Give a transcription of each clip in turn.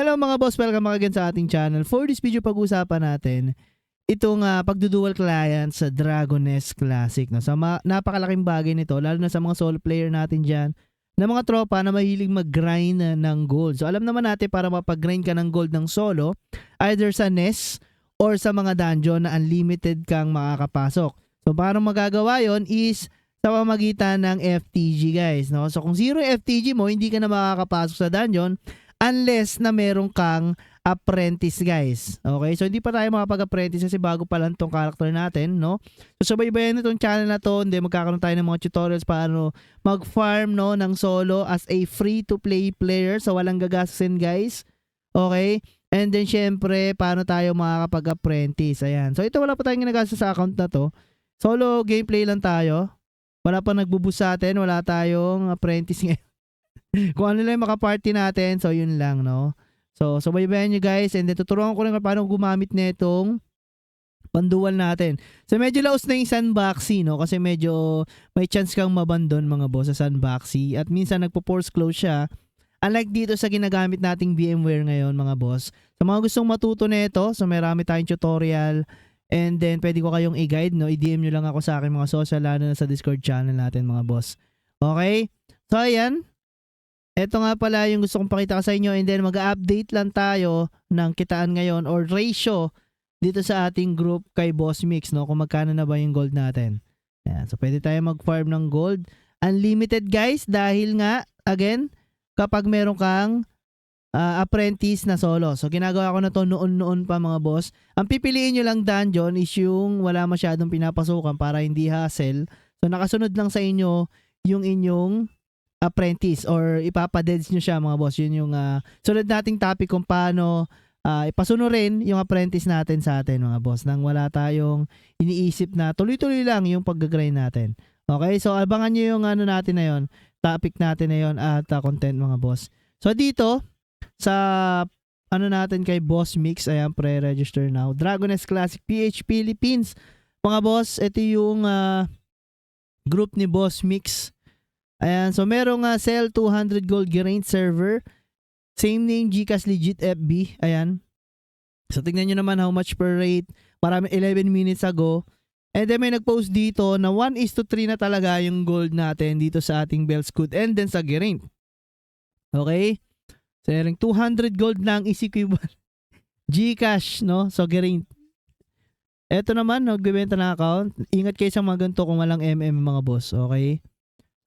Hello mga boss, welcome back again sa ating channel. For this video, pag-uusapan natin itong pagdudual client sa Dragon Nest Classic. No? So, napakalaking bagay nito, lalo na sa mga solo player natin dyan, na mga tropa na mahilig mag-grind ng gold. So alam naman natin, para mapag-grind ka ng gold ng solo, either sa Nest or sa mga dungeon na unlimited kang makakapasok. So paano magagawa yon is sa pamamagitan ng FTG guys. No? So kung zero FTG mo, hindi ka na makakapasok sa dungeon unless na meron kang apprentice guys. Okay? So hindi pa tayo makapag-apprentice kasi bago pa lang tong character natin, no? So sabay-bayan nitong channel na to, hindi magkakaroon tayo ng mga tutorials paano mag-farm no ng solo as a free-to-play player, so walang gagastusin guys. Okay? And then syempre, paano tayo makakapag-apprentice? Ayan. So ito, wala pa tayong ginagastos sa account na to. Solo gameplay lang tayo. Wala pa nagbubus sa atin, wala tayong apprentice ngayon. Kung ano lang yung makaparty natin, so yun lang, no? So baybayan nyo guys, and then tuturuan ko rin paano gumamit netong pandual natin. So medyo laos na yung sandboxy, no? Kasi medyo may chance kang mabandon mga boss sa sandboxy, at minsan nagpo-force close siya. Unlike dito sa ginagamit nating VMware ngayon mga boss. Sa mga gustong matuto nito, so marami tayong tutorial, and then pwede ko kayong i-guide, no? I-DM nyo lang ako sa aking mga social, lalo na sa Discord channel natin mga boss. Okay? So ayan. Ito nga pala yung gusto kong pakita sa inyo, and then mag-update lang tayo ng kitaan ngayon or ratio dito sa ating group kay Boss Mix, no? Kung magkano na ba yung gold natin. Ayan. So pwede tayo mag-farm ng gold. Unlimited guys, dahil nga, again, kapag meron kang apprentice na solo. So ginagawa ko na to noon pa mga boss. Ang pipiliin nyo lang dungeon is yung wala masyadong pinapasukan para hindi hassle. So nakasunod lang sa inyo yung inyong apprentice or ipapadeds nyo siya mga boss. Yun yung sunod nating topic kung paano ipasunurin yung apprentice natin sa atin mga boss, nang wala tayong iniisip na tuloy-tuloy lang yung pag-grind natin. Okay, so abangan nyo yung ano natin na yun, topic natin na yun at content mga boss. So dito sa ano natin kay Boss Mix, ayan, pre-register now, Dragon Nest Classic PH Philippines mga boss. Ito yung group ni Boss Mix. Ayan, so merong sell 200 gold geraint server. Same name, GCash legit FB. Ayan. So tingnan nyo naman how much per rate. Marami 11 minutes ago. And then may nag-post dito na 1:3 na talaga yung gold natin dito sa ating Bellscoot and then sa geraint. Okay? So yung 200 gold lang is equivalent GCash, no? So geraint. Eto naman, nagbebenta na account. Ingat kayo sa mga ganito kung walang MM mga boss. Okay?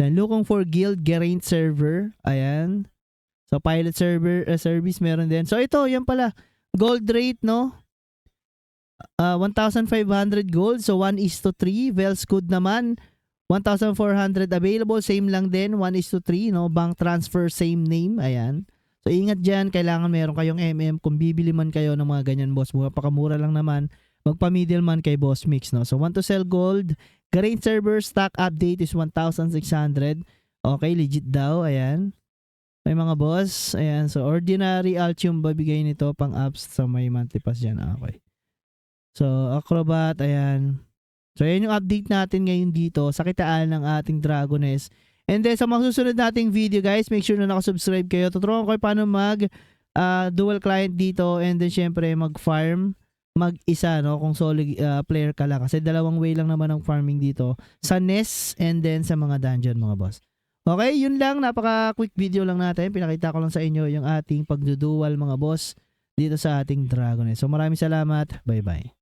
Then looking for guild geraint server. Ayan. So pilot server service meron din. So ito, yan pala. Gold rate, no? 1,500 gold. So 1:3. Bellscoot naman 1,400 available. Same lang din. 1:3, no? Bank transfer, same name. Ayan. So ingat dyan. Kailangan meron kayong MM. Kung bibili man kayo ng mga ganyan boss, pakamura lang naman. Magpa-middleman kay Boss Mix, no? So want to sell gold. Geraint server stock update is 1,600. Okay, legit daw. Ayan. May mga boss. Ayan. So ordinary Altium babigay nito pang apps sa may monthly pass dyan. Okay. So Acrobat. Ayan. So ayan yung update natin ngayon dito sa kitaan ng ating Dragon Nest. And then sa mga susunod nating video guys, make sure na nakasubscribe kayo. Tuturuan ko paano mag dual client dito, and then syempre mag-farm mag-isa, no? Kung solo player ka lang. Kasi dalawang way lang naman ang farming dito. Sa Nest and then sa mga dungeon mga boss. Okay, yun lang. Napaka-quick video lang natin. Pinakita ko lang sa inyo yung ating pagdudual mga boss dito sa ating Dragon Nest. So maraming salamat. Bye-bye.